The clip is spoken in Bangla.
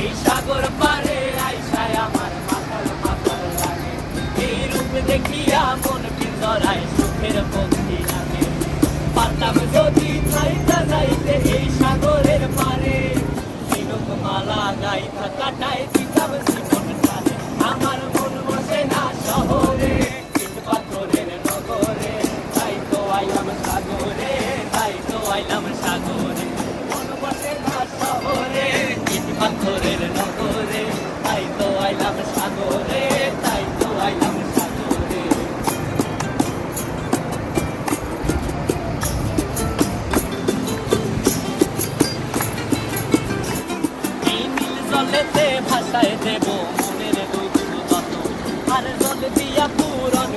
এই সাগর পারে আইসায় আমার মাথার মাথার লাগে, এই রূপ দেখিয়া মন পিঞ্জরায় সুখের পক্ষী লাগে। পারতাম যদি যাইতে যাইতে এই সাগরের পারে, তিলক মালা গাইথা কাটায় দিতাম জীবন কালে। আমার মন বসে না শহরে, ইট পাথরের নগরে, তাই তো আইলাম সাগরে, তাই তো আইলাম সাগরে। মন বসে না শহরে, ইট পাথরের নগরে, তাই তো আইলাম সাগরে, তাই তো আইলাম সাগরে। এই নীল জলেতে ভাসায় দেব মনের দুঃখ যত, আর জল দিয়া পূরণ